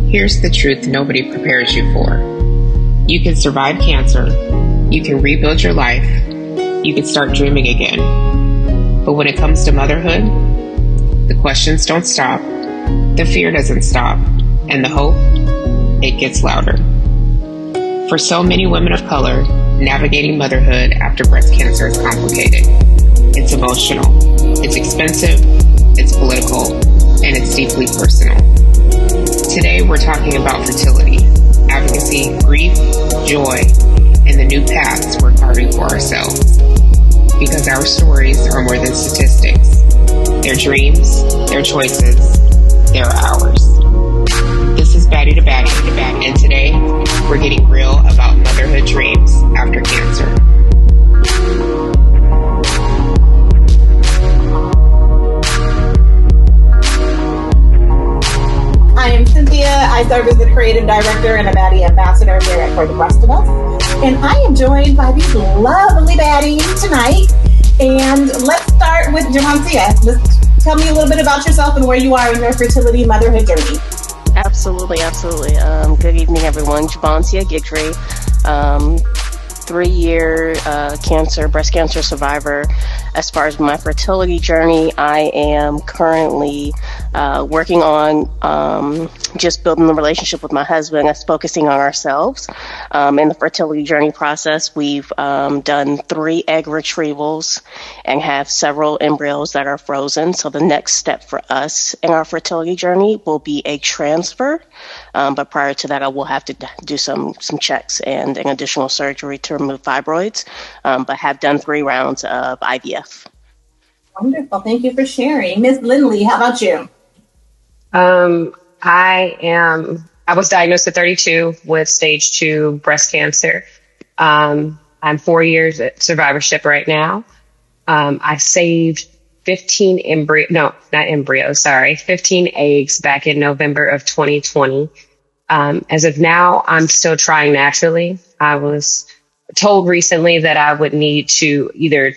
Here's the truth nobody prepares you for. You can survive cancer. You can rebuild your life. You can start dreaming again. But when it comes to motherhood, the questions don't stop. The fear doesn't stop. And the hope, it gets louder. For so many women of color, navigating motherhood after breast cancer is complicated. It's emotional. It's expensive. It's political. And it's deeply personal. Today, we're talking about fertility, advocacy, grief, joy, and the new paths we're carving for ourselves. Because our stories are more than statistics. They're dreams, they're choices, they're ours. This is Baddie2Baddie, and today, we're getting real about motherhood dreams after cancer. I am Cynthia. I serve as the creative director and a Baddie ambassador here at For the Rest of Us. And I am joined by these lovely baddies tonight. And let's start with Jovonsia. Tell me a little bit about yourself and where you are in your fertility motherhood journey. Absolutely. Good evening, everyone. Jovonsia Gigtree, 3-year breast cancer survivor. As far as my fertility journey, I am currently working on just building the relationship with my husband. That's focusing on ourselves. In the fertility journey process, we've done 3 egg retrievals and have several embryos that are frozen. So the next step for us in our fertility journey will be a transfer. But prior to that, I will have to do some checks and an additional surgery to remove fibroids, but have done 3 rounds of IVF. Wonderful. Thank you for sharing. Ms. Linley, how about you? I was diagnosed at 32 with stage 2 breast cancer. I'm 4 years at survivorship right now. I saved 15 eggs back in November of 2020. As of now, I'm still trying naturally. I was told recently that I would need to either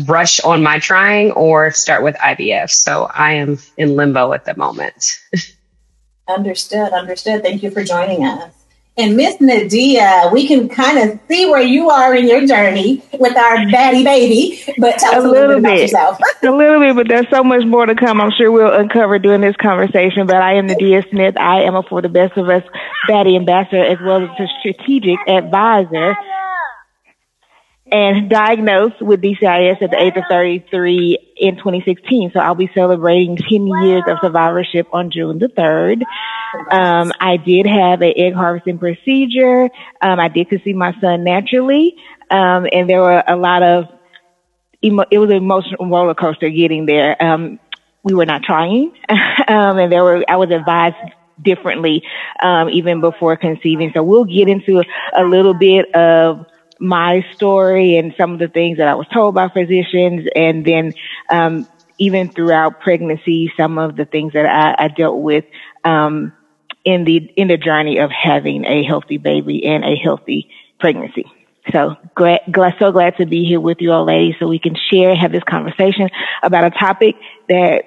rush on my trying or start with IVF. So I am in limbo at the moment. Understood. Thank you for joining us. And Miss Nadia, we can kind of see where you are in your journey with our baddie baby, but tell us a little bit about yourself. A little bit, but there's so much more to come. I'm sure we'll uncover during this conversation, but I am Nadia Smith. I am a For the Best of Us Baddie ambassador as well as a strategic advisor, and diagnosed with DCIS at the age of 33 in 2016. So I'll be celebrating 10 years of survivorship on June the 3rd. I did have an egg harvesting procedure. I did conceive my son naturally. And there were a lot of, it was an emotional roller coaster getting there. We were not trying. And I was advised differently, even before conceiving. So we'll get into a little bit of my story and some of the things that I was told by physicians, and then even throughout pregnancy, some of the things that I dealt with in the journey of having a healthy baby and a healthy pregnancy. So glad to be here with you all, ladies, so we can share, have this conversation about a topic that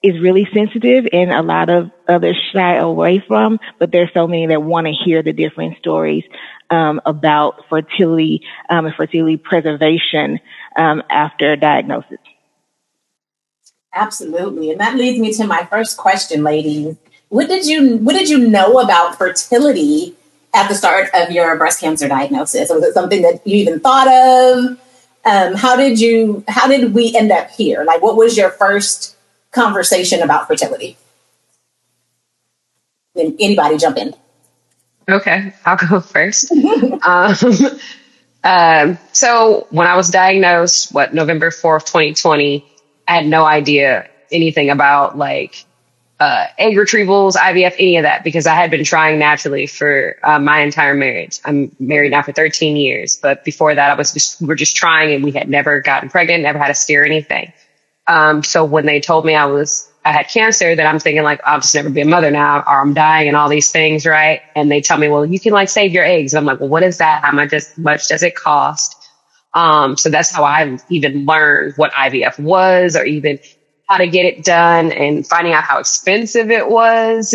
is really sensitive and a lot of others shy away from, but there's so many that want to hear the different stories about fertility and fertility preservation after diagnosis. Absolutely. And that leads me to my first question, ladies. What did you know about fertility at the start of your breast cancer diagnosis? Was it something that you even thought of? How did we end up here? Like, what was your first conversation about fertility? Anybody jump in? Okay, I'll go first. So when I was diagnosed, November 4th, 2020, I had no idea anything about egg retrievals, IVF, any of that, because I had been trying naturally for my entire marriage. I'm married now for 13 years, but before that, we were just trying, and we had never gotten pregnant, never had a steer or anything. So when they told me I had cancer, then I'm thinking I'll just never be a mother now, or I'm dying and all these things, right? And they tell me, well, you can save your eggs. And I'm like, well, what is that? How much does it cost? So that's how I even learned what IVF was, or even how to get it done and finding out how expensive it was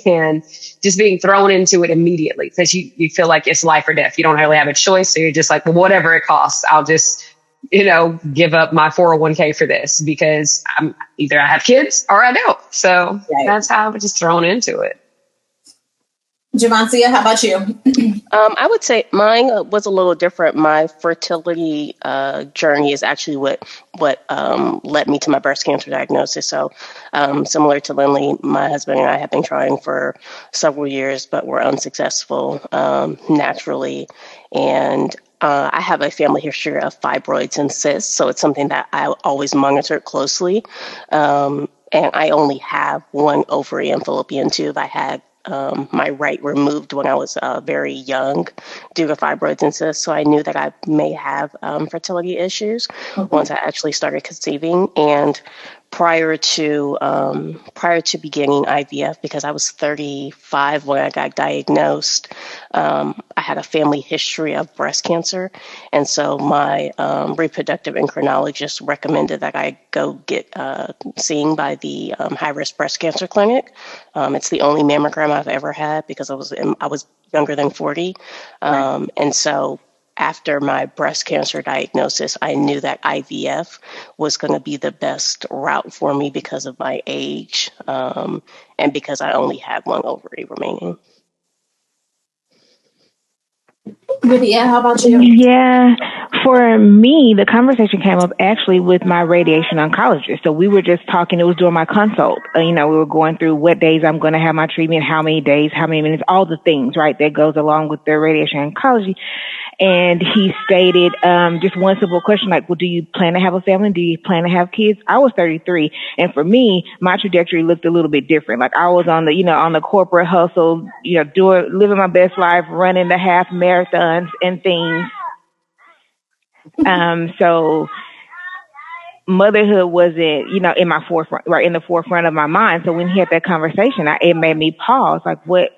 and just being thrown into it immediately because you feel like it's life or death. You don't really have a choice. So you're just like, well, whatever it costs, I'll just, give up my 401k for this because either I have kids or I don't. So That's how I was just thrown into it. Jovonsia, how about you? I would say mine was a little different. My fertility journey is actually what led me to my breast cancer diagnosis. So similar to Linley, my husband and I have been trying for several years, but were unsuccessful naturally. And I have a family history of fibroids and cysts, so it's something that I always monitored closely. And I only have one ovary and fallopian tube. I had my right removed when I was very young due to fibroids and cysts. So I knew that I may have fertility issues once I actually started conceiving. And prior to beginning IVF, because I was 35 when I got diagnosed, I had a family history of breast cancer. And so my reproductive endocrinologist recommended that I go get seen by the high-risk breast cancer clinic. It's the only mammogram I've ever had because I was younger than 40. And so after my breast cancer diagnosis, I knew that IVF was going to be the best route for me because of my age and because I only had one ovary remaining. Lydia, how about you? Yeah, for me, the conversation came up actually with my radiation oncologist. So we were just talking, it was during my consult. We were going through what days I'm going to have my treatment, how many days, how many minutes, all the things, right, that goes along with the radiation oncology. And he stated just one simple question like, well, do you plan to have a family? Do you plan to have kids? I was 33. And for me, my trajectory looked a little bit different. Like I was on the corporate hustle, living my best life, running the half marathons and things. So motherhood wasn't, in my forefront, right in the forefront of my mind. So when he had that conversation, it made me pause. Like, what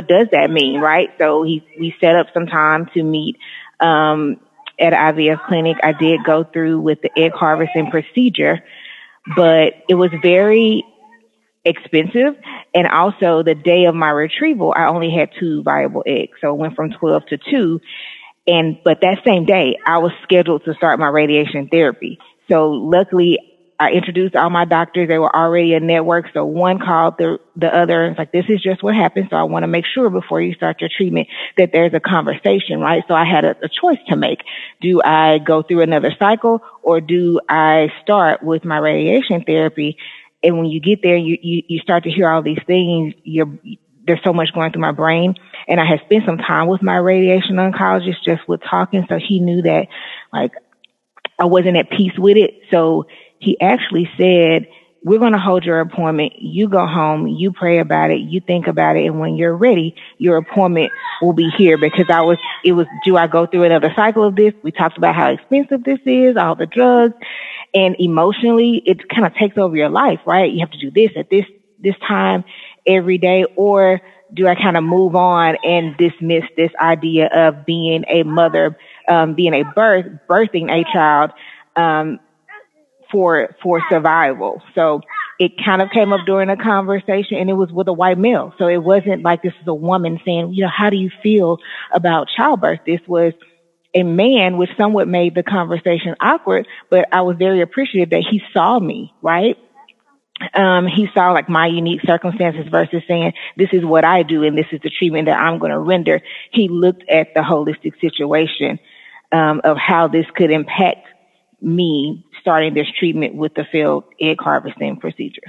does that mean, right? So we set up some time to meet at an IVF clinic. I did go through with the egg harvesting procedure, but it was very expensive. And also the day of my retrieval, I only had 2 viable eggs. So it went from 12 to 2. But that same day, I was scheduled to start my radiation therapy. So luckily, I introduced all my doctors. They were already a network. So one called the other and it's like, this is just what happened. So I want to make sure before you start your treatment that there's a conversation, right? So I had a choice to make. Do I go through another cycle or do I start with my radiation therapy? And when you get there, you start to hear all these things. There's so much going through my brain. And I had spent some time with my radiation oncologist just with talking. So he knew that like I wasn't at peace with it. So he actually said, we're going to hold your appointment. You go home, you pray about it, you think about it. And when you're ready, your appointment will be here because do I go through another cycle of this? We talked about how expensive this is, all the drugs, and emotionally it kind of takes over your life, right? You have to do this at this time every day, or do I kind of move on and dismiss this idea of being a mother, birthing a child, for survival? So it kind of came up during a conversation and it was with a white male. So it wasn't like this is a woman saying, how do you feel about childbirth? This was a man, which somewhat made the conversation awkward, but I was very appreciative that he saw me, right? He saw like my unique circumstances versus saying, this is what I do and this is the treatment that I'm going to render. He looked at the holistic situation of how this could impact me starting this treatment with the failed egg harvesting procedure.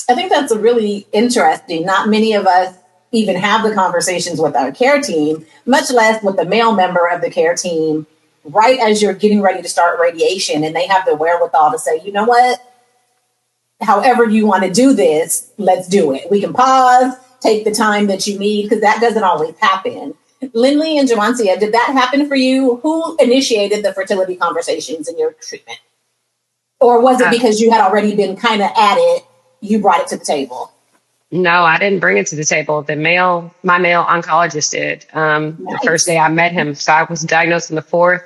I think that's really interesting. Not many of us even have the conversations with our care team, much less with the male member of the care team, right as you're getting ready to start radiation, and they have the wherewithal to say, you know what? However you want to do this, let's do it. We can pause, take the time that you need, because that doesn't always happen. Linley and Jovonsia, did that happen for you? Who initiated the fertility conversations in your treatment? Or was it because you had already been kind of at it, you brought it to the table? No, I didn't bring it to the table. My male oncologist did. Nice. The first day I met him, so I was diagnosed on the 4th.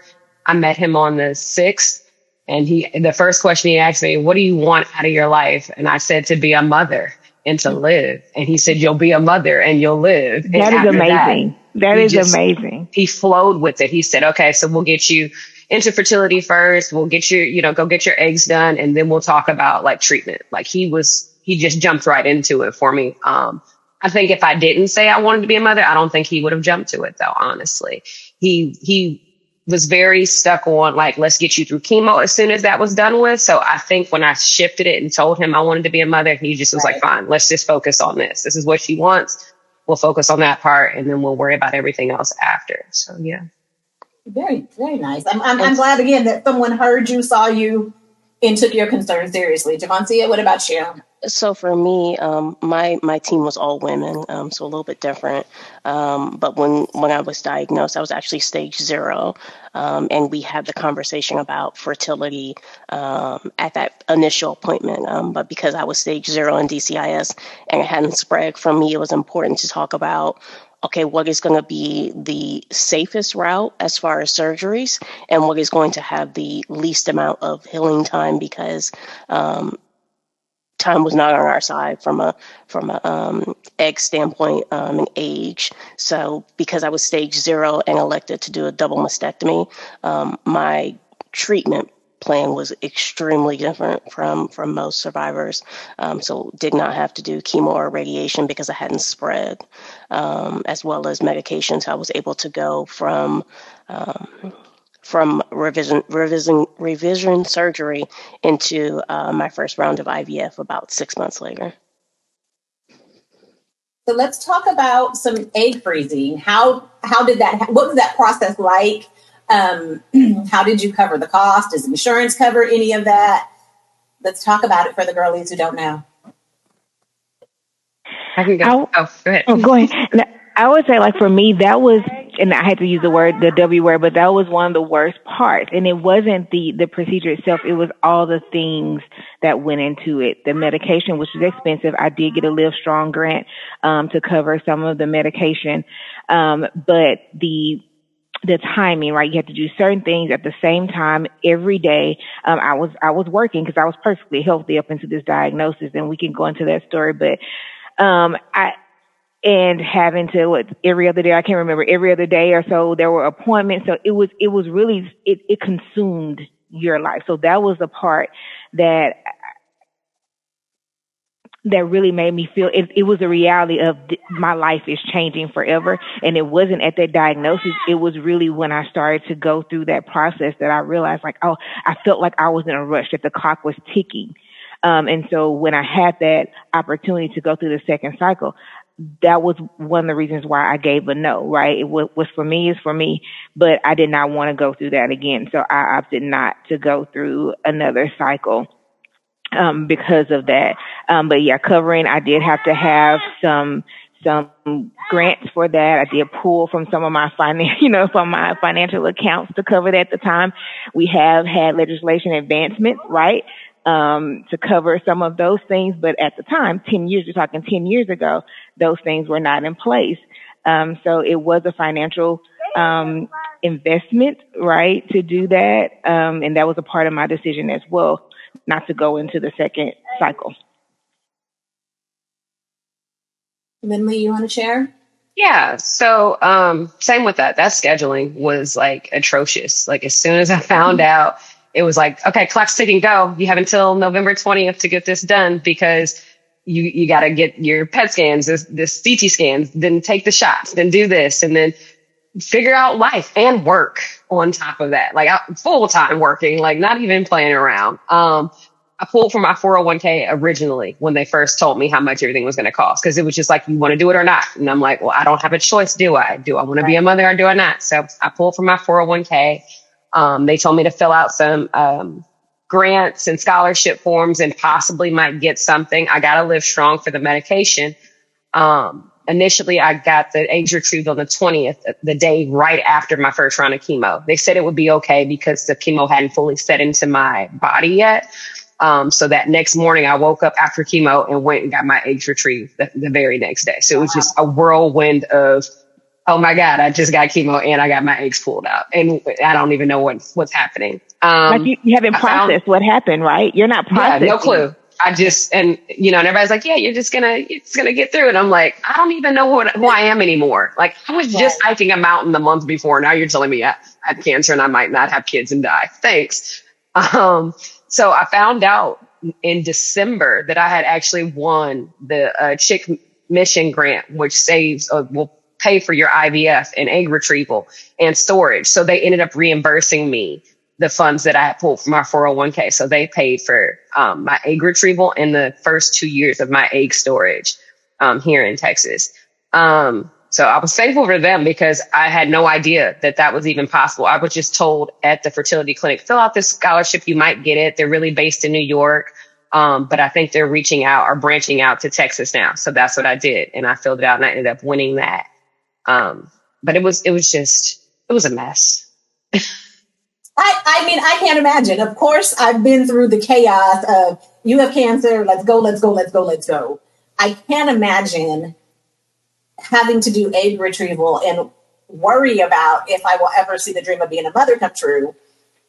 I met him on the 6th. And the first question he asked me, what do you want out of your life? And I said, to be a mother and to live. And he said, you'll be a mother and you'll live. And that is amazing. That is amazing. He flowed with it. He said, okay, so we'll get you into fertility first. We'll get you, go get your eggs done. And then we'll talk about like treatment. Like he just jumped right into it for me. I think if I didn't say I wanted to be a mother, I don't think he would have jumped to it though, honestly. He was very stuck on like, let's get you through chemo as soon as that was done with. So I think when I shifted it and told him I wanted to be a mother, he just was like, fine, let's just focus on this. This is what she wants. We'll focus on that part and then we'll worry about everything else after. So yeah. Very, very nice. I'm glad again that someone heard you, saw you, and took your concerns seriously. Jovonsia, what about you? So for me, my team was all women, so a little bit different. But when I was diagnosed, I was actually stage 0. And we had the conversation about fertility at that initial appointment. But because I was stage 0 in DCIS and it hadn't spread, for me, it was important to talk about, okay, what is going to be the safest route as far as surgeries and what is going to have the least amount of healing time, because time was not on our side from a egg standpoint and age. So because I was stage 0 and elected to do a double mastectomy, my treatment plan was extremely different from most survivors. So did not have to do chemo or radiation because I hadn't spread, as well as medications. I was able to go from revision surgery into my first round of IVF about 6 months later. So let's talk about some egg freezing. How did that? What was that process like? How did you cover the cost? Does insurance cover any of that? Let's talk about it for the girlies who don't know. I can go. Go ahead. Oh, go ahead. I would say, like, for me, that was, and I had to use the W word, but that was one of the worst parts. And it wasn't the procedure itself. It was all the things that went into it. The medication, which was expensive. I did get a Live Strong grant, to cover some of the medication. But the timing, right? You have to do certain things at the same time every day. I was working because I was perfectly healthy up into this diagnosis, and we can go into that story, but, and having to every other day, I can't remember, every other day or so there were appointments. So it was really, it consumed your life. So that was the part that really made me feel it was a reality of my life is changing forever. And it wasn't at that diagnosis. It was really when I started to go through that process that I realized, like, oh, I felt like I was in a rush, that the clock was ticking. And so when I had that opportunity to go through the second cycle, that was one of the reasons why I gave a no, right? It was for me, is for me, but I did not want to go through that again. So I opted not to go through another cycle, because of that. But yeah, covering, I did have to have some grants for that. I did pull from some of my from my financial accounts to cover that at the time. We have had legislation advancements, right? To cover some of those things. But at the time, 10 years, you're talking 10 years ago, those things were not in place. So it was a financial, investment, right, to do that. And that was a part of my decision as well, not to go into the second cycle. Linley, you want to share? Yeah. So, same with that. That scheduling was like atrocious. Like as soon as I found out, it was like, okay, clock's ticking, go. You have until November 20th to get this done, because you got to get your PET scans, this CT scans, then take the shots, then do this, and then figure out life and work on top of that. Like full time working, like not even playing around. I pulled from my 401k originally when they first told me how much everything was going to cost, because it was just like, you want to do it or not? And I'm like, well, I don't have a choice. Do I want to be a mother or do I not? So I pulled from my 401k. They told me to fill out some grants and scholarship forms and possibly might get something. I got to Live Strong for the medication. Initially, I got the eggs retrieved on the 20th, the day right after my first round of chemo. They said it would be okay because the chemo hadn't fully set into my body yet. So that next morning I woke up after chemo and went and got my eggs retrieved the very next day. So it was just a whirlwind of Oh my God, I just got chemo and I got my eggs pulled out and I don't even know what's happening. Like you haven't processed what happened, right? You're not processing. Yeah, no clue. And everybody's like, yeah, you're just gonna get through it. I'm like, I don't even know who I am anymore. Like I was just hiking a mountain the month before. Now you're telling me I had cancer and I might not have kids and die. Thanks. So I found out in December that I had actually won the Chick Mission grant, which will pay for your IVF and egg retrieval and storage. So they ended up reimbursing me the funds that I had pulled from our 401k. So they paid for my egg retrieval and the first 2 years of my egg storage here in Texas. So I was thankful for them because I had no idea that was even possible. I was just told at the fertility clinic, fill out this scholarship, you might get it. They're really based in New York. But I think they're branching out to Texas now. So that's what I did. And I filled it out and I ended up winning that. But it was a mess. I mean, I can't imagine. Of course, I've been through the chaos of you have cancer. Let's go. I can't imagine having to do egg retrieval and worry about if I will ever see the dream of being a mother come true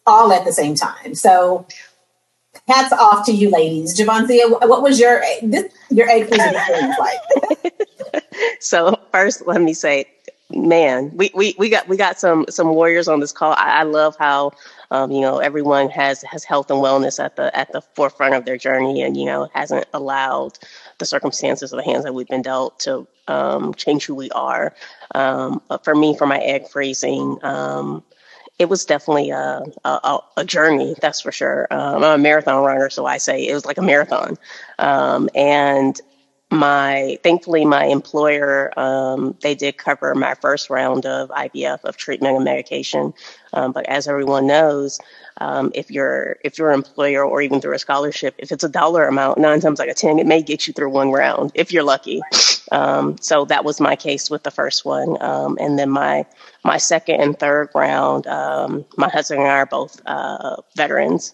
all at the same time. So hats off to you ladies. Jovonsia, what was your egg freezing experience like? So first, let me say, man, we got some warriors on this call. I love how everyone has health and wellness at the forefront of their journey, and hasn't allowed the circumstances or the hands that we've been dealt to change who we are. For me, for my egg freezing, it was definitely a journey, that's for sure. I'm a marathon runner, so I say it was like a marathon. And thankfully, my employer, they did cover my first round of IVF, of treatment and medication. But as everyone knows, if your employer, or even through a scholarship, if it's a dollar amount, 9 times out of 10, it may get you through one round if you're lucky. So that was my case with the first one. And then my second and third round, my husband and I are both veterans.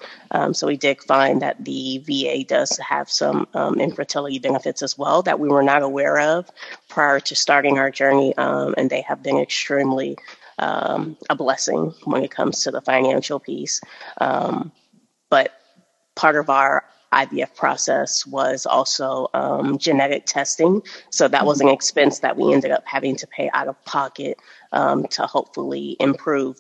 So we did find that the VA does have some infertility benefits as well that we were not aware of prior to starting our journey. And they have been extremely a blessing when it comes to the financial piece. But part of our IVF process was also genetic testing. So that was an expense that we ended up having to pay out of pocket to hopefully improve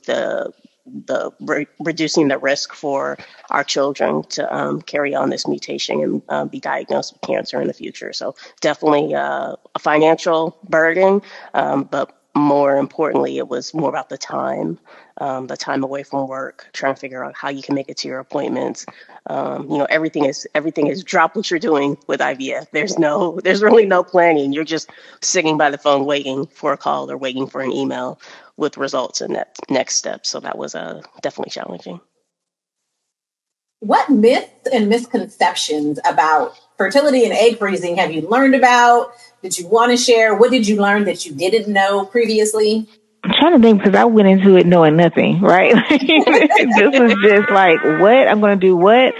reducing the risk for our children to carry on this mutation and be diagnosed with cancer in the future. So definitely a financial burden, but more importantly, it was more about the time away from work, trying to figure out how you can make it to your appointments. Everything is drop what you're doing with IVF. There's really no planning. You're just sitting by the phone waiting for a call or waiting for an email with results and that next step. So that was definitely challenging. What myths and misconceptions about fertility and egg freezing have you learned about? Did you want to share? What did you learn that you didn't know previously? I'm trying to think because I went into it knowing nothing, right? This was just like, what? I'm going to do what?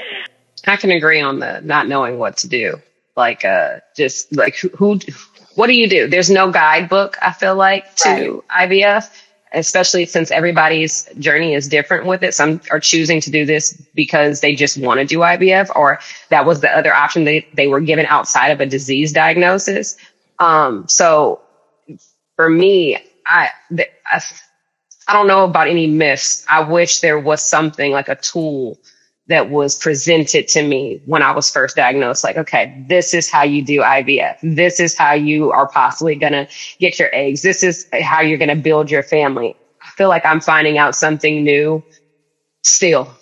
I can agree on the not knowing what to do. Like, just like what do you do? There's no guidebook, I feel like, to IVF, especially since everybody's journey is different with it. Some are choosing to do this because they just want to do IVF, or that was the other option they were given outside of a disease diagnosis. So for me, I don't know about any myths. I wish there was something like a tool that was presented to me when I was first diagnosed. Like, okay, this is how you do IVF. This is how you are possibly going to get your eggs. This is how you're going to build your family. I feel like I'm finding out something new still.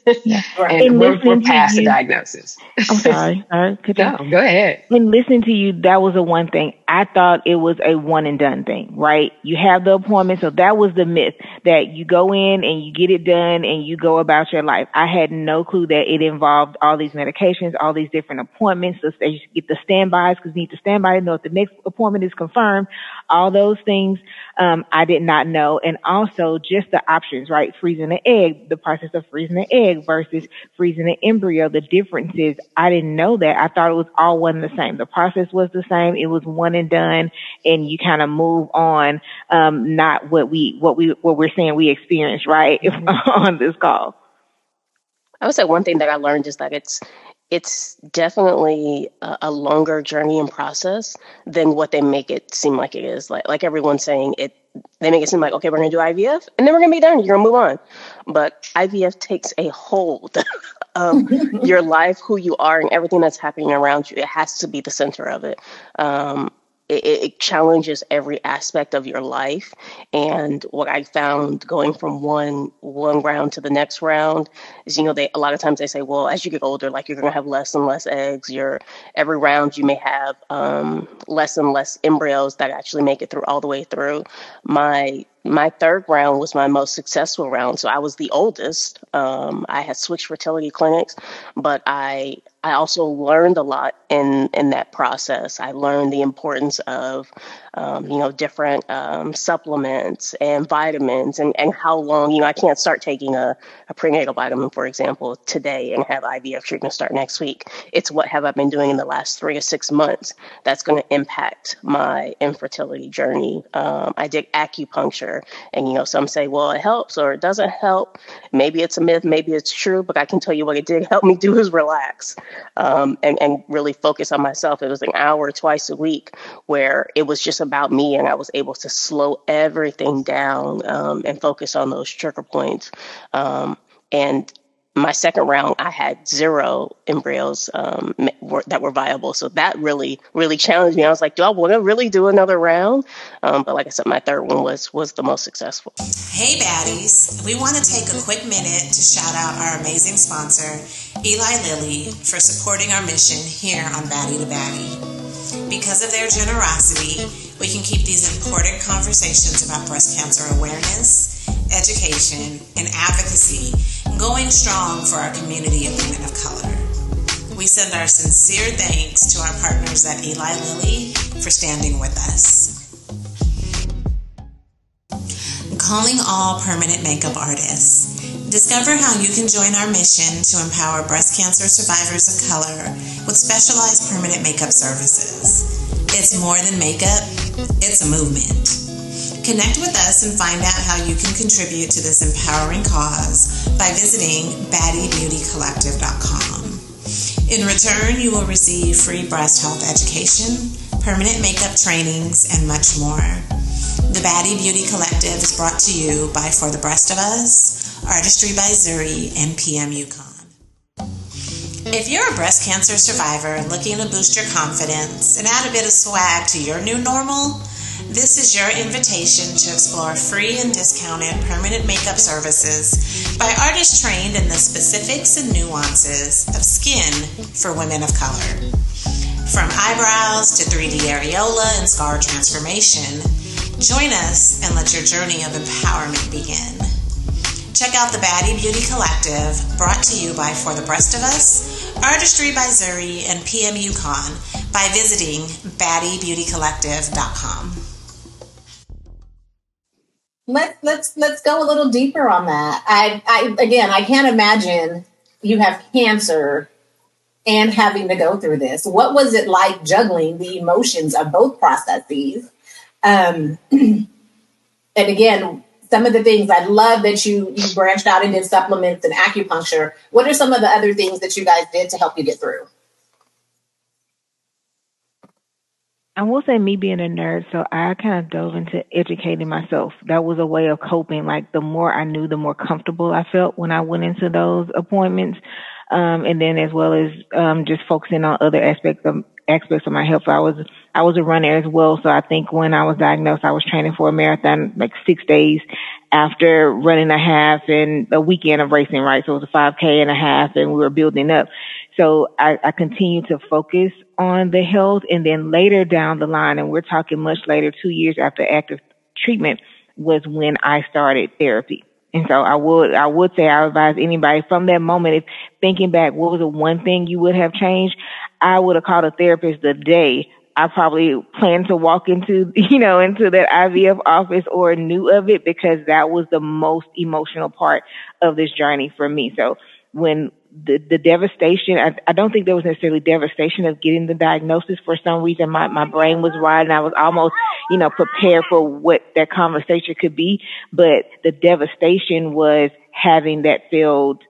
And we're past the diagnosis. I'm sorry. No, go ahead. When listening to you, that was the one thing. I thought it was a one and done thing, right? You have the appointment. So that was the myth, that you go in and you get it done and you go about your life. I had no clue that it involved all these medications, all these different appointments. So you get the standbys because you need to stand by to know if the next appointment is confirmed. All those things I did not know. And also just the options, right? Freezing the egg, the process of freezing the egg. egg versus freezing an embryo. The difference is I didn't know that. I thought it was all one and the same. The process was the same. It was one and done, and you kind of move on. Not what we're saying we experienced, right? On this call. I would say one thing that I learned is that it's definitely a longer journey and process than what they make it seem like it is. Like everyone's saying, they make it seem like, okay, we're going to do IVF and then we're going to be done. You're going to move on. But IVF takes a hold of your life, who you are, and everything that's happening around you. It has to be the center of it. It challenges every aspect of your life. And what I found going from one round to the next round is, a lot of times they say, well, as you get older, like you're going to have less and less eggs. Every round you may have less and less embryos that actually make it through all the way through. My third round was my most successful round. So I was the oldest. I had switched fertility clinics, but I also learned a lot in that process. I learned the importance of, different supplements and vitamins and how long, I can't start taking a prenatal vitamin, for example, today and have IVF treatment start next week. It's what have I been doing in the last 3 to 6 months that's going to impact my infertility journey. I did acupuncture, and, some say, well, it helps or it doesn't help. Maybe it's a myth, maybe it's true, but I can tell you what it did help me do is relax. And really focus on myself. It was an hour twice a week where it was just about me, and I was able to slow everything down and focus on those trigger points. And my second round, I had 0 embryos that were viable. So that really, really challenged me. I was like, do I want to really do another round? But like I said, my third one was the most successful. Hey, baddies. We want to take a quick minute to shout out our amazing sponsor, Eli Lilly, for supporting our mission here on Baddie2Baddie. Because of their generosity, we can keep these important conversations about breast cancer awareness, education, and advocacy going strong for our community of women of color. We send our sincere thanks to our partners at Eli Lilly for standing with us. Calling all permanent makeup artists. Discover how you can join our mission to empower breast cancer survivors of color with specialized permanent makeup services. It's more than makeup, it's a movement. Connect with us and find out how you can contribute to this empowering cause by visiting baddies.com. In return, you will receive free breast health education, permanent makeup trainings, and much more. The Baddie Beauty Collective is brought to you by For the Breast of Us, Artistry by Zuri, and PM Yukon. If you're a breast cancer survivor looking to boost your confidence and add a bit of swag to your new normal, this is your invitation to explore free and discounted permanent makeup services by artists trained in the specifics and nuances of skin for women of color. From eyebrows to 3D areola and scar transformation, join us and let your journey of empowerment begin. Check out the Baddie Beauty Collective, brought to you by For the Breast of Us, Artistry by Zuri, and PM Yukon by visiting baddies.com. Let's go a little deeper on that. I can't imagine you have cancer and having to go through this. What was it like juggling the emotions of both processes? And again, some of the things I love that you branched out and did supplements and acupuncture. What are some of the other things that you guys did to help you get through? I will say, me being a nerd, so I kind of dove into educating myself. That was a way of coping. Like, the more I knew, the more comfortable I felt when I went into those appointments. And then as well as just focusing on other aspects of my health. I was a runner as well. So I think when I was diagnosed, I was training for a marathon like 6 days after running a half and a weekend of racing, right? So it was a 5K and a half, and we were building up. So I continued to focus on the health. And then later down the line, and we're talking much later, 2 years after active treatment, was when I started therapy. And so I would say I advise anybody from that moment, if thinking back, what was the one thing you would have changed? I would have called a therapist the day I probably planned to walk into that IVF office or knew of it, because that was the most emotional part of this journey for me. So when the devastation, I don't think there was necessarily devastation of getting the diagnosis. For some reason, my brain was wide and I was almost, prepared for what that conversation could be. But the devastation was having that failed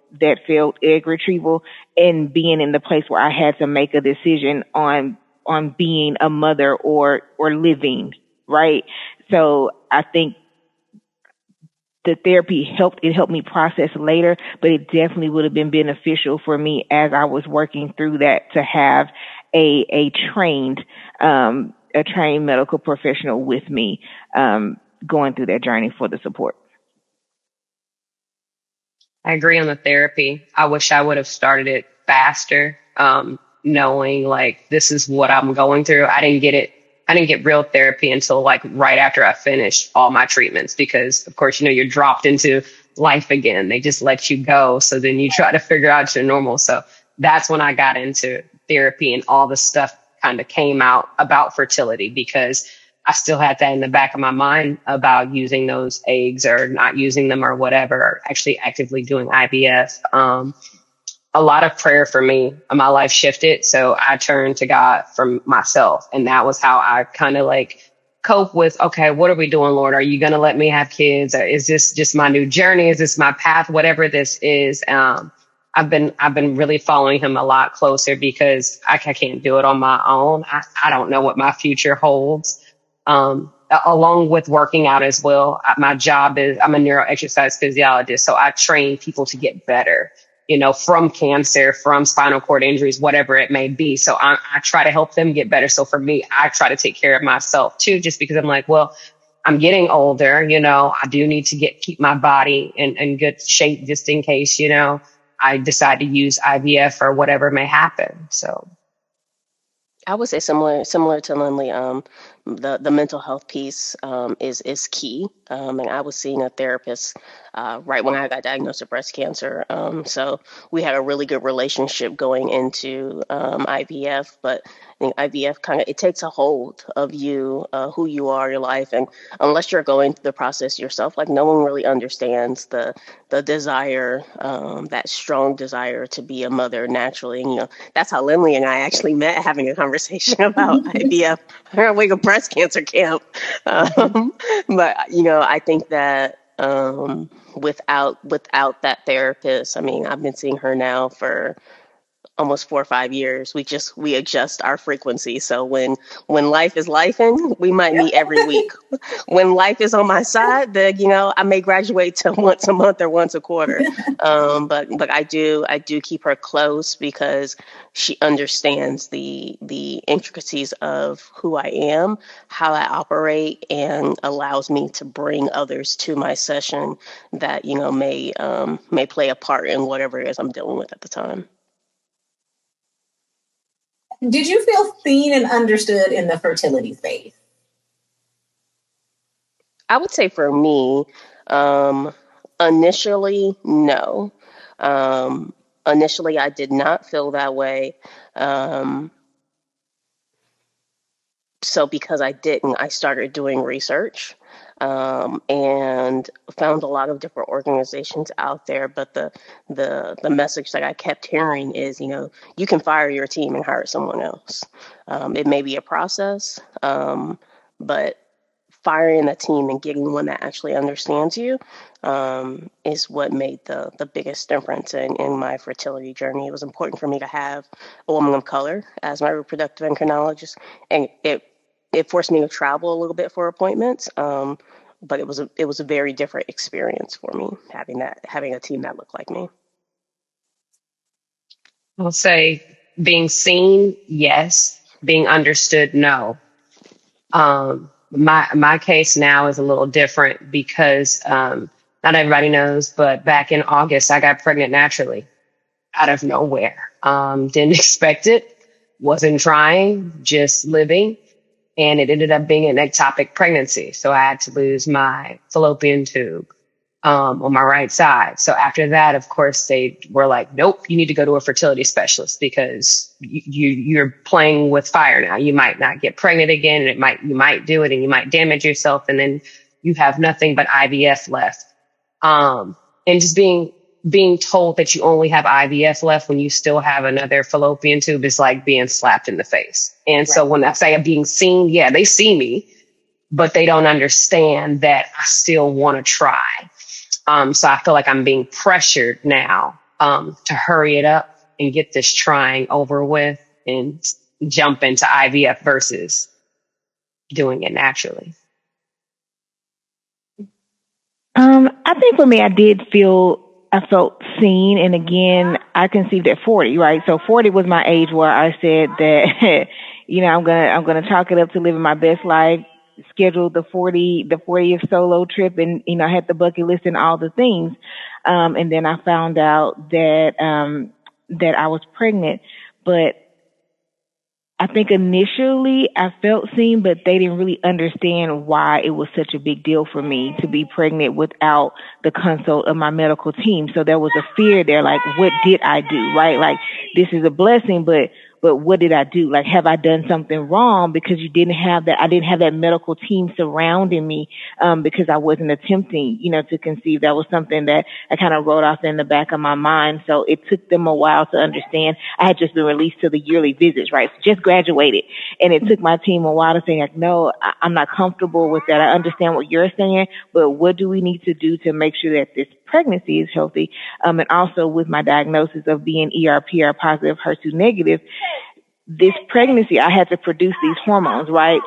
egg retrieval and being in the place where I had to make a decision on being a mother or living, right? So I think the therapy helped me process later, but it definitely would have been beneficial for me as I was working through that to have a trained medical professional with me, going through that journey for the support. I agree on the therapy. I wish I would have started it faster, knowing like this is what I'm going through. I didn't get real therapy until like right after I finished all my treatments, because of course, you're dropped into life again. They just let you go. So then you try to figure out your normal. So that's when I got into therapy and all the stuff kind of came out about fertility, because I still had that in the back of my mind about using those eggs or not using them or whatever, or actually actively doing IVF. A lot of prayer for me. My life shifted. So I turned to God for myself. And that was how I kind of like cope with, okay, what are we doing, Lord? Are you going to let me have kids? Or is this just my new journey? Is this my path? Whatever this is. I've been really following him a lot closer, because I can't do it on my own. I don't know what my future holds. Along with working out as well. My job is, I'm a neuro exercise physiologist. So I train people to get better, from cancer, from spinal cord injuries, whatever it may be. So I try to help them get better. So for me, I try to take care of myself too, just because I'm like, well, I'm getting older, I do need to keep my body in good shape, just in case, I decide to use IVF or whatever may happen. So I would say similar to Linley. The mental health piece is key. And I was seeing a therapist right when I got diagnosed with breast cancer. So we had a really good relationship going into IVF, but I think IVF it takes a hold of you, who you are, your life, and unless you're going through the process yourself, like no one really understands the desire, that strong desire to be a mother naturally. And, that's how Linley and I actually met, having a conversation about IVF. We're a breast cancer camp. But, I think that without that therapist, I've been seeing her now for almost 4 or 5 years. We adjust our frequency. So when life is lifing, we might meet every week. When life is on my side, then I may graduate to once a month or once a quarter. But I do keep her close, because she understands the intricacies of who I am, how I operate, and allows me to bring others to my session that may play a part in whatever it is I'm dealing with at the time. Did you feel seen and understood in the fertility space? I would say for me, initially, no. Initially, I did not feel that way. So because I didn't, I started doing research. And found a lot of different organizations out there, but the message that I kept hearing is, you can fire your team and hire someone else. It may be a process, but firing a team and getting one that actually understands you is what made the biggest difference in my fertility journey. It was important for me to have a woman of color as my reproductive endocrinologist, and it forced me to travel a little bit for appointments. But it was a very different experience for me, having a team that looked like me. I'll say being seen, yes. Being understood, no. My case now is a little different, because not everybody knows, but back in August, I got pregnant naturally out of nowhere. Didn't expect it, wasn't trying, just living. And it ended up being an ectopic pregnancy. So I had to lose my fallopian tube on my right side. So after that, of course, they were like, nope, you need to go to a fertility specialist, because you're playing with fire now. You might not get pregnant again, and you might do it and you might damage yourself, and then you have nothing but IVF left. And just being being told that you only have IVF left when you still have another fallopian tube is like being slapped in the face. And so when I say I'm being seen, yeah, they see me, but they don't understand that I still want to try. So I feel like I'm being pressured now to hurry it up and get this trying over with and jump into IVF versus doing it naturally. I think for me, I felt seen. And again, I conceived at 40, right? So 40 was my age where I said that, I'm going to chalk it up to living my best life, scheduled the 40th solo trip. And, I had the bucket list and all the things. And then I found out that I was pregnant, but I think initially I felt seen, but they didn't really understand why it was such a big deal for me to be pregnant without the consult of my medical team. So there was a fear there, like, what did I do, right? Like, this is a blessing, but what did I do? Like, have I done something wrong? Because I didn't have that medical team surrounding me, because I wasn't attempting, to conceive. That was something that I kind of wrote off in the back of my mind. So it took them a while to understand. I had just been released to the yearly visits, right? So just graduated. And it took my team a while to say, like, no, I'm not comfortable with that. I understand what you're saying, but what do we need to do to make sure that this pregnancy is healthy? And also with my diagnosis of being ER/PR positive, HER2 negative, this pregnancy, I had to produce these hormones, right?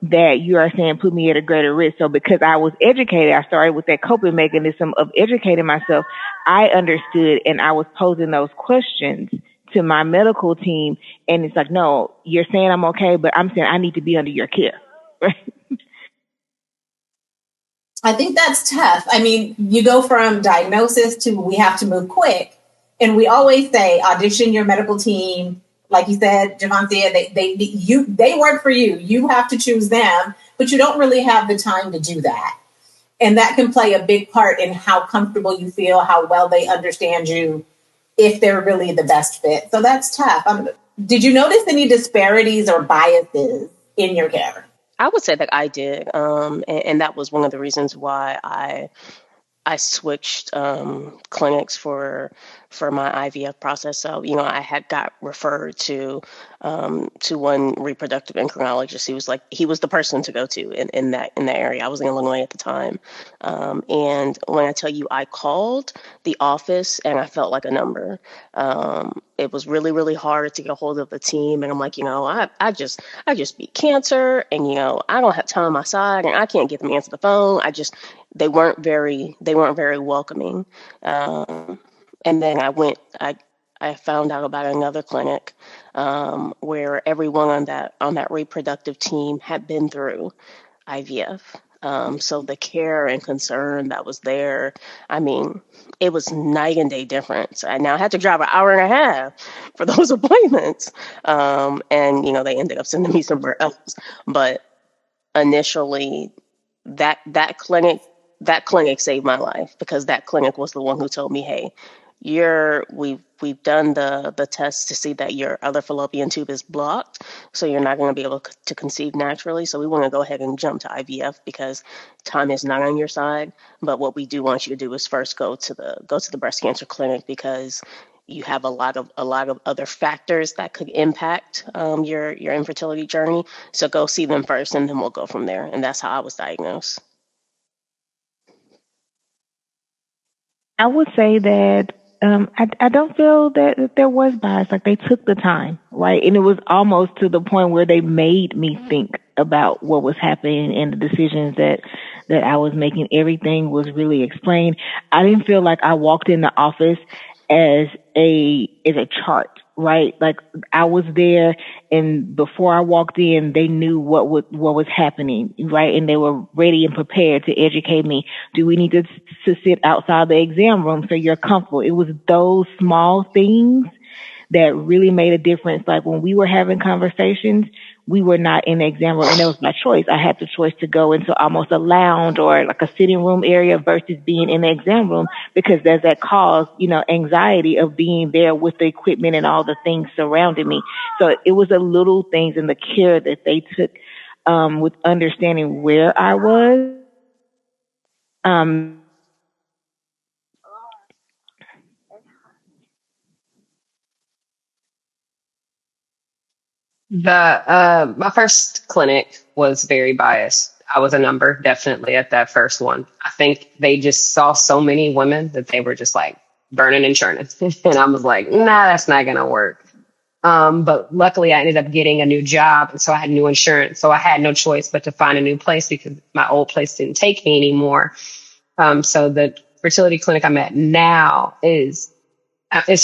That you are saying put me at a greater risk. So because I was educated, I started with that coping mechanism of educating myself. I understood, and I was posing those questions to my medical team. And it's like, no, you're saying I'm okay, but I'm saying I need to be under your care. Right? I think that's tough. I mean, you go from diagnosis to we have to move quick. And we always say audition your medical team. Like you said, Jovonsia, they work for you. You have to choose them, but you don't really have the time to do that. And that can play a big part in how comfortable you feel, how well they understand you, if they're really the best fit. So that's tough. Did you notice any disparities or biases in your care? I would say that I did. And that was one of the reasons why I switched clinics for my IVF process. So, I had got referred to one reproductive endocrinologist. He was the person to go to in that area. I was in Linley at the time. And when I tell you, I called the office and I felt like a number. It was really, really hard to get a hold of the team. And I'm like, I just beat cancer, and, I don't have time on my side, and I can't get them to answer the phone. They weren't very welcoming. And then I found out about another clinic, where everyone on that reproductive team had been through IVF. So the care and concern that was there, I mean, it was night and day difference. I now had to drive an hour and a half for those appointments. And, they ended up sending me somewhere else. But initially, that clinic saved my life, because that clinic was the one who told me, hey, we've done the test to see that your other fallopian tube is blocked, so you're not going to be able to conceive naturally. So we want to go ahead and jump to IVF because time is not on your side. But what we do want you to do is first go to the breast cancer clinic, because you have a lot of other factors that could impact your infertility journey. So go see them first, and then we'll go from there. And that's how I was diagnosed. I would say that I don't feel that there was bias. Like, they took the time, right? And it was almost to the point where they made me think about what was happening and the decisions that I was making. Everything was really explained. I didn't feel like I walked in the office as a chart, right? Like, I was there, and before I walked in, they knew what was happening, right? And they were ready and prepared to educate me. Do we need to sit outside the exam room so you're comfortable? It was those small things that really made a difference. Like, when we were having conversations, we were not in the exam room, and that was my choice. I had the choice to go into almost a lounge or like a sitting room area versus being in the exam room, because there's that cause, anxiety of being there with the equipment and all the things surrounding me. So it was the little things and the care that they took, with understanding where I was. My first clinic was very biased. I was a number definitely at that first one. I think they just saw so many women that they were just like burning and churning. And I was like, nah, that's not gonna work. But luckily I ended up getting a new job, and so I had new insurance. So I had no choice but to find a new place because my old place didn't take me anymore. So the fertility clinic I'm at now is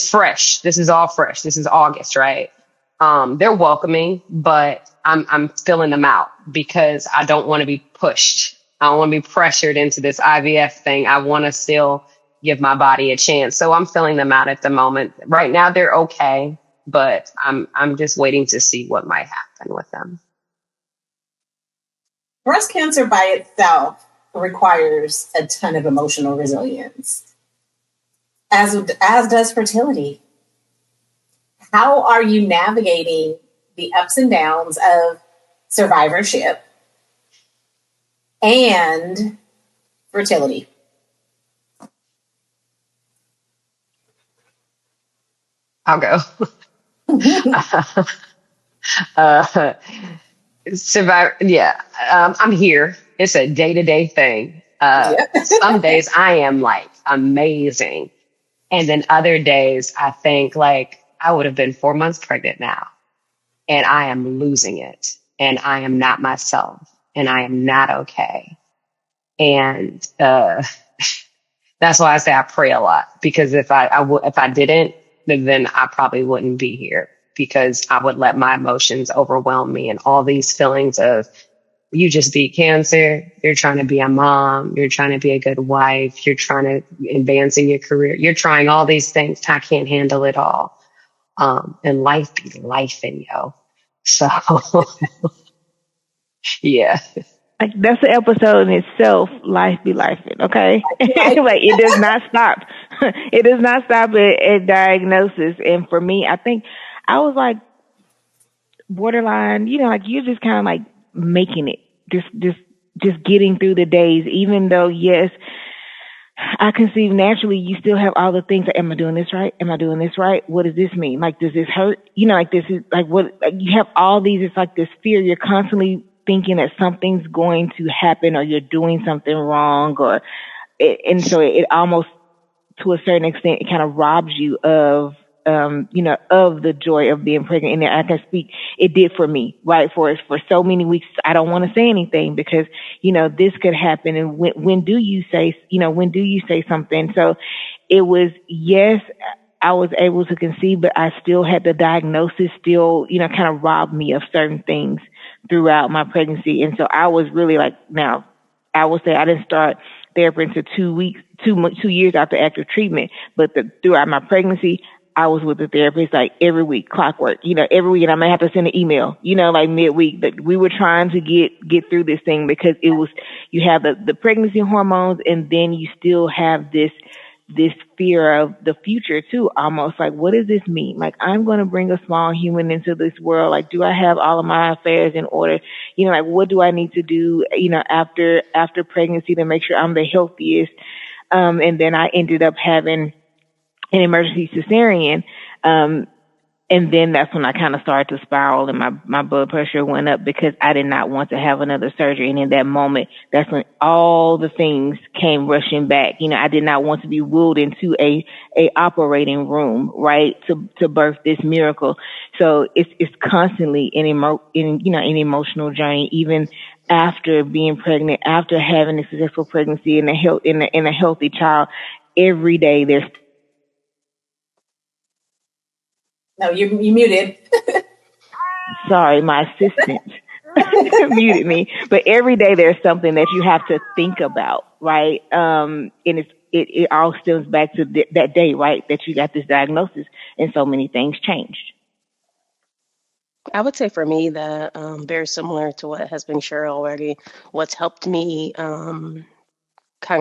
fresh. This is all fresh. This is August, right? They're welcoming, but I'm filling them out because I don't want to be pushed. I don't want to be pressured into this IVF thing. I want to still give my body a chance. So I'm filling them out at the moment. Right now they're okay, but I'm just waiting to see what might happen with them. Breast cancer by itself requires a ton of emotional resilience, as does fertility. How are you navigating the ups and downs of survivorship and fertility? I'll go. I'm here. It's a day-to-day thing. Some days I am like amazing. And then other days I think like I would have been 4 months pregnant now, and I am losing it, and I am not myself, and I am not okay. And, that's why I say I pray a lot, because if I didn't, then I probably wouldn't be here, because I would let my emotions overwhelm me, and all these feelings of, you just beat cancer, you're trying to be a mom, you're trying to be a good wife, you're trying to advance in your career, you're trying all these things. I can't handle it all. And life be lifing, yo. So yeah. Like, that's the episode in itself. Life be lifing, okay? Like, it does not stop. It does not stop at diagnosis. And for me, I think I was like borderline. Like, you're just kind of like making it, just getting through the days. Even though, yes, I conceive naturally, you still have all the things. Like, am I doing this right? Am I doing this right? What does this mean? Like, does this hurt? Like, this is like what, like, you have all these. It's like this fear. You're constantly thinking that something's going to happen, or you're doing something wrong, and so it almost, to a certain extent, it kind of robs you of, of the joy of being pregnant. And I can speak, it did for me, right? For so many weeks, I don't want to say anything because, this could happen. And when do you say something? So it was, yes, I was able to conceive, but I still had the diagnosis still, kind of robbed me of certain things throughout my pregnancy. And so I was really like, now I will say I didn't start therapy until 2 years after active treatment, but throughout my pregnancy, I was with the therapist like every week, clockwork, every week. And I may have to send an email, like midweek, but we were trying to get through this thing, because it was, you have the pregnancy hormones, and then you still have this fear of the future too, almost like, what does this mean? Like, I'm going to bring a small human into this world. Like, do I have all of my affairs in order? Like, what do I need to do, after pregnancy to make sure I'm the healthiest? And then I ended up having an emergency cesarean. And then that's when I kind of started to spiral, and my blood pressure went up, because I did not want to have another surgery. And in that moment, that's when all the things came rushing back. I did not want to be wheeled into a operating room, right, to birth this miracle. So it's constantly an emotional journey, even after being pregnant, after having a successful pregnancy and a healthy child. Every day there's. No, you muted. Sorry, my assistant muted me. But every day there's something that you have to think about, right? And it all stems back to that day, right, that you got this diagnosis, and so many things changed. I would say for me that very similar to what has been shared already. What's helped me kind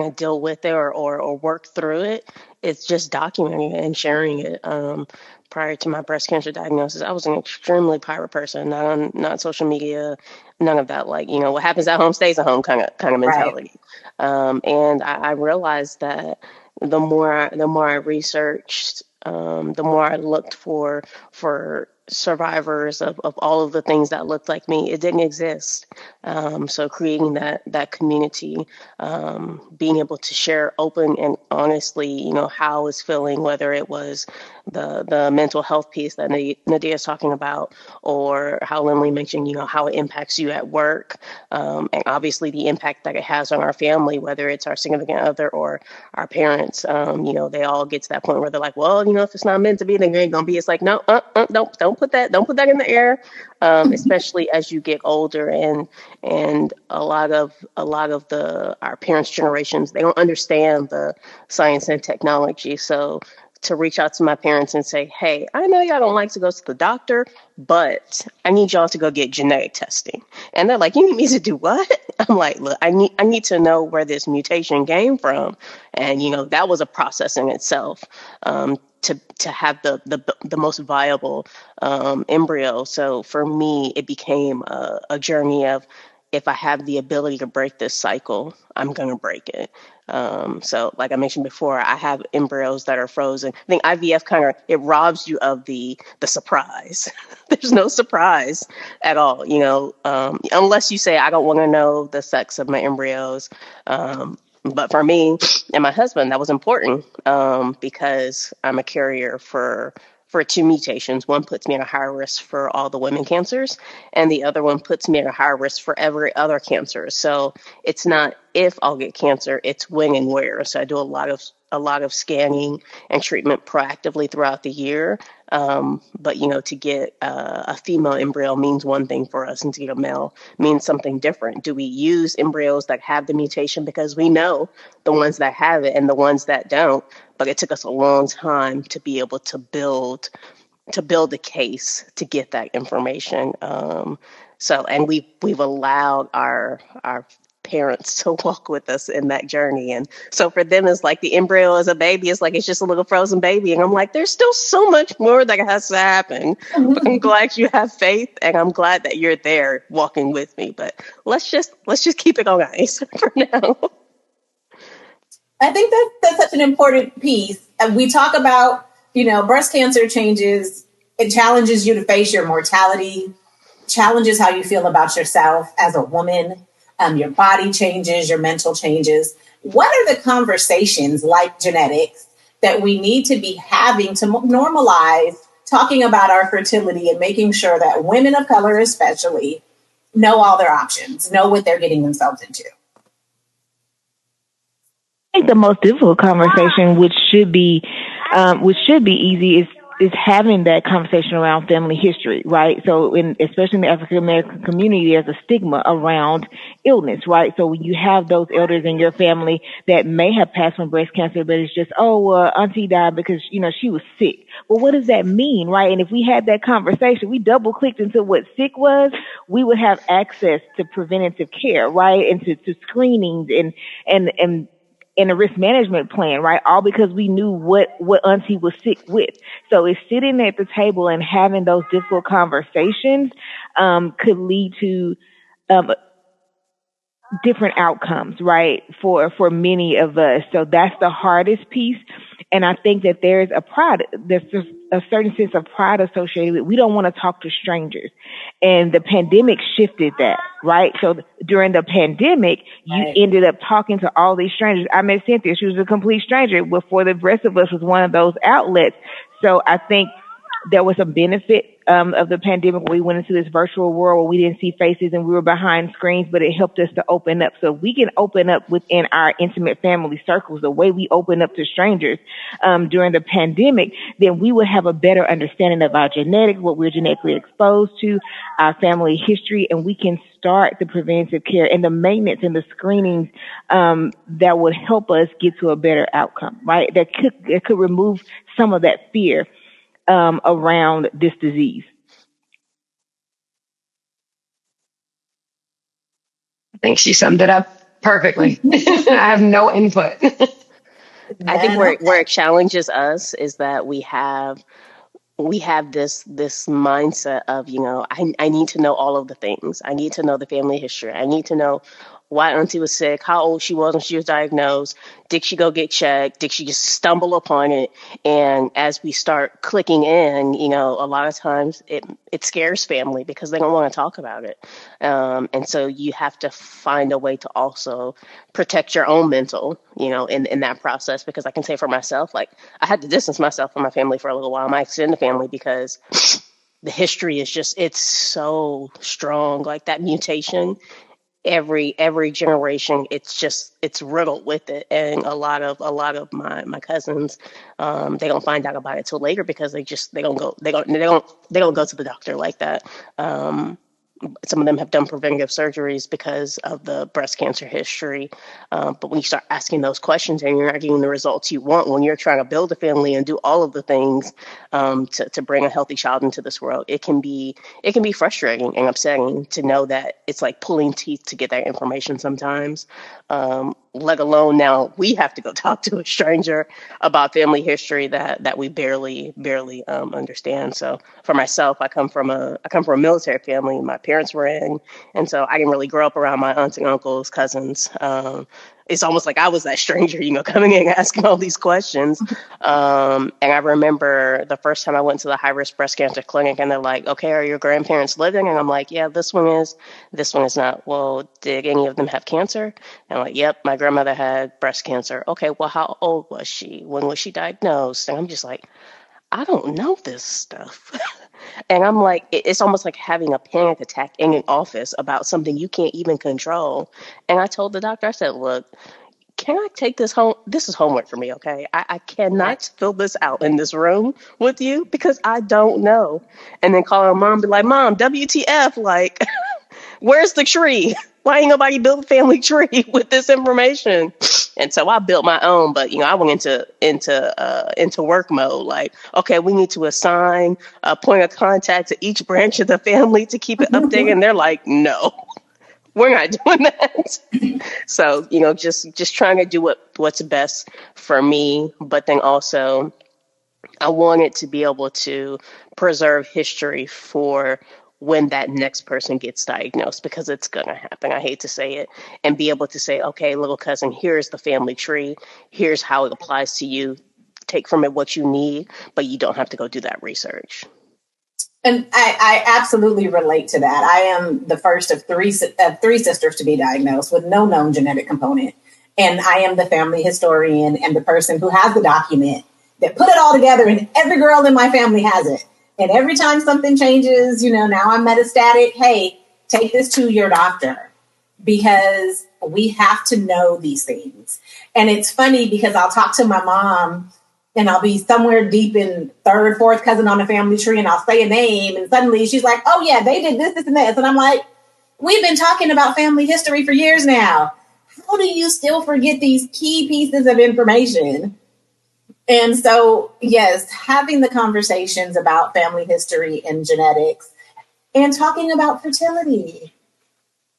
of deal with it or work through it, it's just documenting it and sharing it. Prior to my breast cancer diagnosis, I was an extremely private person, not social media, none of that. Like, what happens at home stays at home kind of mentality. Right. And I realized that the more I researched, the more I looked for survivors of all of the things that looked like me. It didn't exist. So creating that community, being able to share open and honestly, how I was feeling, whether it was the mental health piece that Nadia is talking about, or how Linley mentioned, how it impacts you at work, and obviously the impact that it has on our family, whether it's our significant other or our parents. They all get to that point where they're like, well, if it's not meant to be, then it ain't gonna be. It's like, no, don't put that in the air. Especially as you get older, and a lot of our parents' generations, they don't understand the science and technology. So to reach out to my parents and say, hey, I know y'all don't like to go to the doctor, but I need y'all to go get genetic testing. And they're like, you need me to do what? I'm like, look, I need to know where this mutation came from. And, that was a process in itself, to have the most viable embryo. So for me, it became a journey of, if I have the ability to break this cycle, I'm going to break it. So like I mentioned before, I have embryos that are frozen. I think IVF it robs you of the surprise. There's no surprise at all, unless you say, I don't want to know the sex of my embryos. But for me and my husband, that was important, because I'm a carrier for two mutations. One puts me at a higher risk for all the women cancers, and the other one puts me at a higher risk for every other cancer. So it's not if I'll get cancer, it's when and where. So I do a lot of scanning and treatment proactively throughout the year. But to get a female embryo means one thing for us, and to get a male means something different. Do we use embryos that have the mutation because we know the ones that have it and the ones that don't? But it took us a long time to be able to build a case to get that information. And we've allowed our parents to walk with us in that journey. And so for them, it's like the embryo as a baby, it's like it's just a little frozen baby. And I'm like, there's still so much more that has to happen. But I'm glad you have faith, and I'm glad that you're there walking with me. But let's just keep it on ice for now. I think that's such an important piece. And we talk about, breast cancer it challenges you to face your mortality, challenges how you feel about yourself as a woman. Your body changes, your mental changes. What are the conversations like genetics that we need to be having to normalize talking about our fertility and making sure that women of color especially know all their options, know what they're getting themselves into? I think the most difficult conversation, which should be easy, is having that conversation around family history, right? So, especially in the African American community, there's a stigma around illness, right? So when you have those elders in your family that may have passed from breast cancer, but it's just, auntie died because she was sick. Well, what does that mean, right? And if we had that conversation, we double clicked into what sick was, we would have access to preventative care, right, and to screenings and a risk management plan, right? All because we knew what auntie was sick with. So it's sitting at the table and having those difficult conversations could lead to different outcomes, right? For many of us. So that's the hardest piece. And I think that there's just a certain sense of pride associated with, we don't want to talk to strangers. And the pandemic shifted that, right? So during the pandemic, you ended up talking to all these strangers. I met Cynthia. She was a complete stranger, but for the rest of us was one of those outlets. So I think there was a benefit of the pandemic. We went into this virtual world where we didn't see faces and we were behind screens, but it helped us to open up. So if we can open up within our intimate family circles the way we open up to strangers during the pandemic, then we would have a better understanding of our genetics, what we're genetically exposed to, our family history, and we can start the preventative care and the maintenance and the screenings that would help us get to a better outcome, right? That could remove some of that fear around this disease. I think she summed it up perfectly. I have no input. I think where it challenges us is that we have this mindset of, I need to know all of the things. I need to know the family history. I need to know why auntie was sick, how old she was when she was diagnosed, did she go get checked, did she just stumble upon it? And as we start clicking in, a lot of times it scares family because they don't want to talk about it. And so you have to find a way to also protect your own mental, in that process. Because I can say for myself, like, I had to distance myself from my family for a little while, my extended family, because the history is just, it's so strong. Like that mutation, every generation, it's riddled with it. And a lot of my cousins, they don't find out about it till later because they don't go to the doctor like that. Some of them have done preventative surgeries because of the breast cancer history. But when you start asking those questions and you're not getting the results you want when you're trying to build a family and do all of the things to bring a healthy child into this world, it can be frustrating and upsetting to know that it's like pulling teeth to get that information sometimes. Let alone now we have to go talk to a stranger about family history that we barely understand. So for myself, I come from a military family. My parents were in, and so I didn't really grow up around my aunts and uncles, cousins. It's almost like I was that stranger, coming in and asking all these questions. And I remember the first time I went to the high-risk breast cancer clinic, and they're like, "Okay, are your grandparents living?" And I'm like, "Yeah, this one is not." "Well, did any of them have cancer?" And I'm like, "Yep, my grandmother had breast cancer." "Okay, well, how old was she? When was she diagnosed?" And I'm just like, I don't know this stuff. And I'm like, it's almost like having a panic attack in an office about something you can't even control. And I told the doctor, I said, "Look, can I take this home? This is homework for me, okay? I cannot fill this out in this room with you because I don't know." And then call her mom and be like, "Mom, WTF, like, where's the tree? Why ain't nobody built a family tree with this information?" And so I built my own, but I went into work mode. Like, okay, we need to assign a point of contact to each branch of the family to keep it updated. And they're like, "No, we're not doing that." So just trying to do what's best for me, but then also I wanted to be able to preserve history for when that next person gets diagnosed, because it's going to happen. I hate to say it. And be able to say, "Okay, little cousin, here's the family tree. Here's how it applies to you. Take from it what you need, but you don't have to go do that research." And I absolutely relate to that. I am the first of three sisters to be diagnosed with no known genetic component. And I am the family historian and the person who has the document that put it all together, and every girl in my family has it. And every time something changes, now I'm metastatic. Hey, take this to your doctor, because we have to know these things. And it's funny because I'll talk to my mom and I'll be somewhere deep in third, fourth cousin on the family tree, and I'll say a name, and suddenly she's like, "Oh yeah, they did this, this, and this." And I'm like, we've been talking about family history for years now. How do you still forget these key pieces of information? And so, yes, having the conversations about family history and genetics and talking about fertility.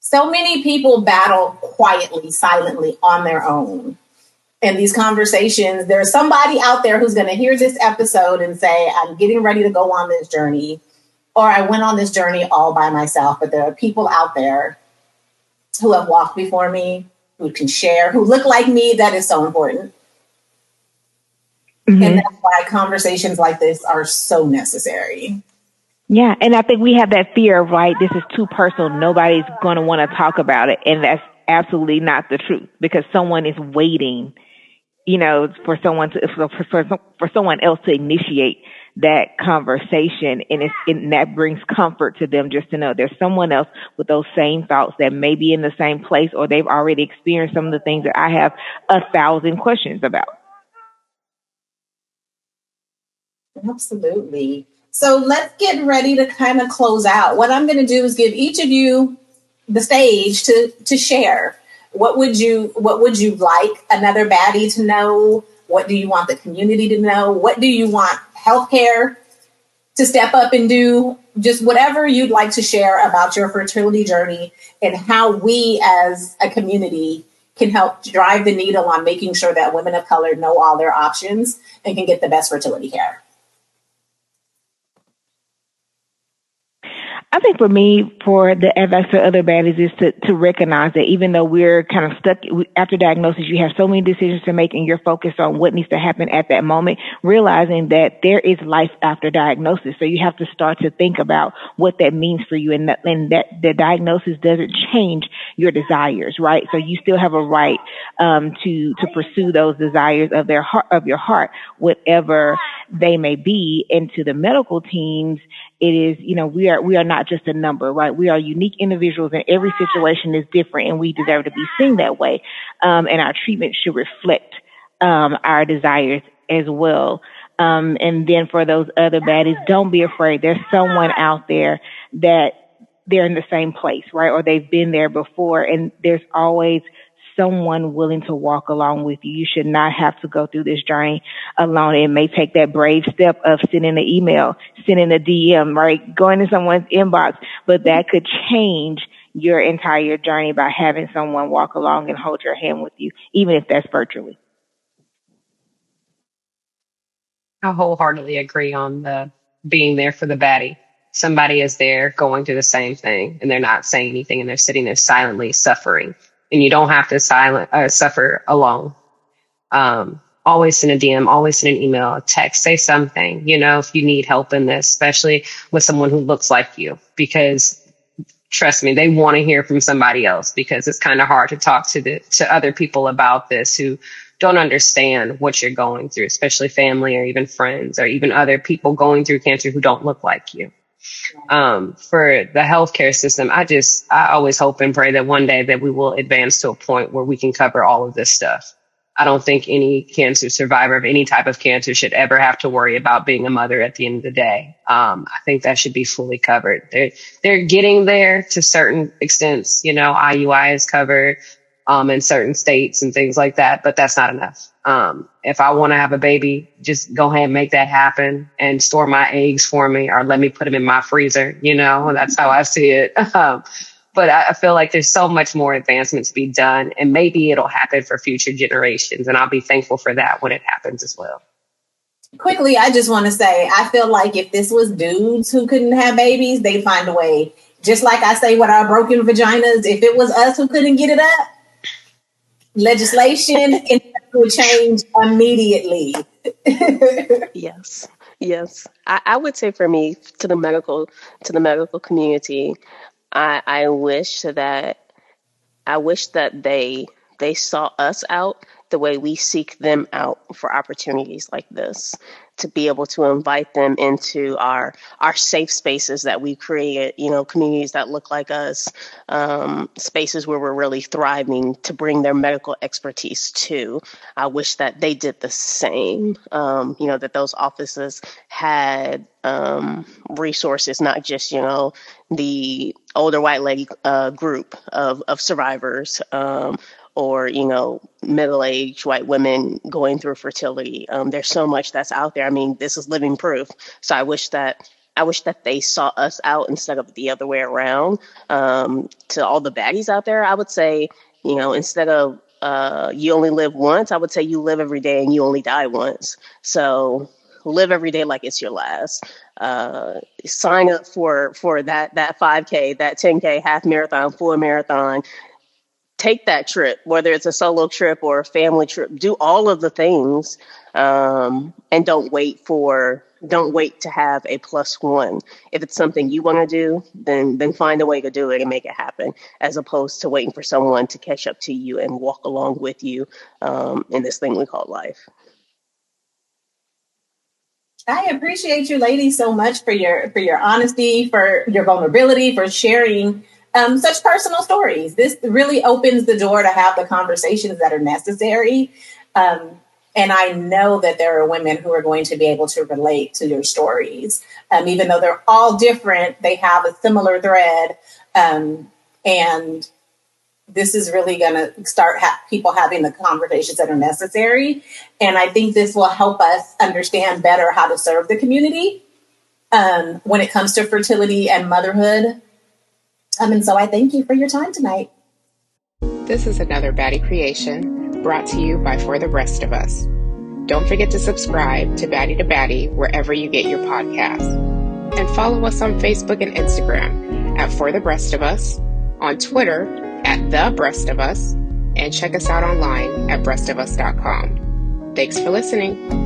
So many people battle quietly, silently on their own. And these conversations, there's somebody out there who's going to hear this episode and say, "I'm getting ready to go on this journey," or "I went on this journey all by myself." But there are people out there who have walked before me, who can share, who look like me. That is so important. Mm-hmm. And that's why conversations like this are so necessary. Yeah, and I think we have that fear of, right, this is too personal, nobody's going to want to talk about it. And that's absolutely not the truth, because someone is waiting, for someone for someone else to initiate that conversation. And that brings comfort to them, just to know there's someone else with those same thoughts that may be in the same place, or they've already experienced some of the things that I have 1,000 questions about. Absolutely. So let's get ready to kind of close out. What I'm going to do is give each of you the stage to share. What would you like another baddie to know? What do you want the community to know? What do you want healthcare to step up and do? Just whatever you'd like to share about your fertility journey and how we as a community can help drive the needle on making sure that women of color know all their options and can get the best fertility care. I think for me, for the advice for other baddies is to recognize that even though we're kind of stuck after diagnosis, you have so many decisions to make and you're focused on what needs to happen at that moment, realizing that there is life after diagnosis. So you have to start to think about what that means for you, and that the diagnosis doesn't change your desires, right? So you still have a right to pursue those desires of your heart, whatever they may be. And to the medical teams, it is, we are not just a number, right? We are unique individuals, and every situation is different, and we deserve to be seen that way. And our treatment should reflect our desires as well. And then for those other baddies, don't be afraid. There's someone out there that they're in the same place, right? Or they've been there before, and there's always someone willing to walk along with you. You should not have to go through this journey alone. It may take that brave step of sending an email, sending a DM, right? Going to someone's inbox, but that could change your entire journey by having someone walk along and hold your hand with you, even if that's virtually. I wholeheartedly agree on the being there for the baddie. Somebody is there going through the same thing, and they're not saying anything, and they're sitting there silently suffering. And you don't have to suffer alone. Always send a DM, always send an email, a text, say something, if you need help in this, especially with someone who looks like you, because trust me, they want to hear from somebody else, because it's kind of hard to talk to other people about this who don't understand what you're going through, especially family or even friends or even other people going through cancer who don't look like you. For the healthcare system, I always hope and pray that one day that we will advance to a point where we can cover all of this stuff. I don't think any cancer survivor of any type of cancer should ever have to worry about being a mother at the end of the day. I think that should be fully covered. They're getting there to certain extents. IUI is covered in certain states and things like that, but that's not enough. If I want to have a baby, just go ahead and make that happen and store my eggs for me, or let me put them in my freezer. That's how I see it. But I feel like there's so much more advancement to be done, and maybe it'll happen for future generations. And I'll be thankful for that when it happens as well. Quickly, I just want to say, I feel like if this was dudes who couldn't have babies, they'd find a way. Just like I say with our broken vaginas, if it was us who couldn't get it up, legislation would change immediately. Yes. I would say for me, to the medical community, I wish that they saw us out the way we seek them out for opportunities like this, to be able to invite them into our safe spaces that we created, communities that look like us, spaces where we're really thriving, to bring their medical expertise to. I wish that they did the same, that those offices had resources, not just, the older white lady group of survivors, or, middle-aged white women going through fertility. There's so much that's out there. I mean, this is living proof. So I wish that they saw us out instead of the other way around. To all the baddies out there, I would say, instead of you only live once, I would say you live every day and you only die once. So live every day like it's your last. Sign up for that 5K, that 10K, half marathon, full marathon. Take that trip, whether it's a solo trip or a family trip. Do all of the things, and don't wait to have a +1. If it's something you want to do, then find a way to do it and make it happen, as opposed to waiting for someone to catch up to you and walk along with you in this thing we call life. I appreciate you ladies so much for your honesty, for your vulnerability, for sharing such personal stories. This really opens the door to have the conversations that are necessary. And I know that there are women who are going to be able to relate to your stories. Even though they're all different, they have a similar thread. And this is really going to start people having the conversations that are necessary. And I think this will help us understand better how to serve the community when it comes to fertility and motherhood. And so I thank you for your time tonight. This is another Baddie creation brought to you by For the Rest of Us. Don't forget to subscribe to Baddie2Baddie wherever you get your podcasts. And follow us on Facebook and Instagram at For the Breast of Us, on Twitter at The Breast of Us, and check us out online at breastofus.com. Thanks for listening.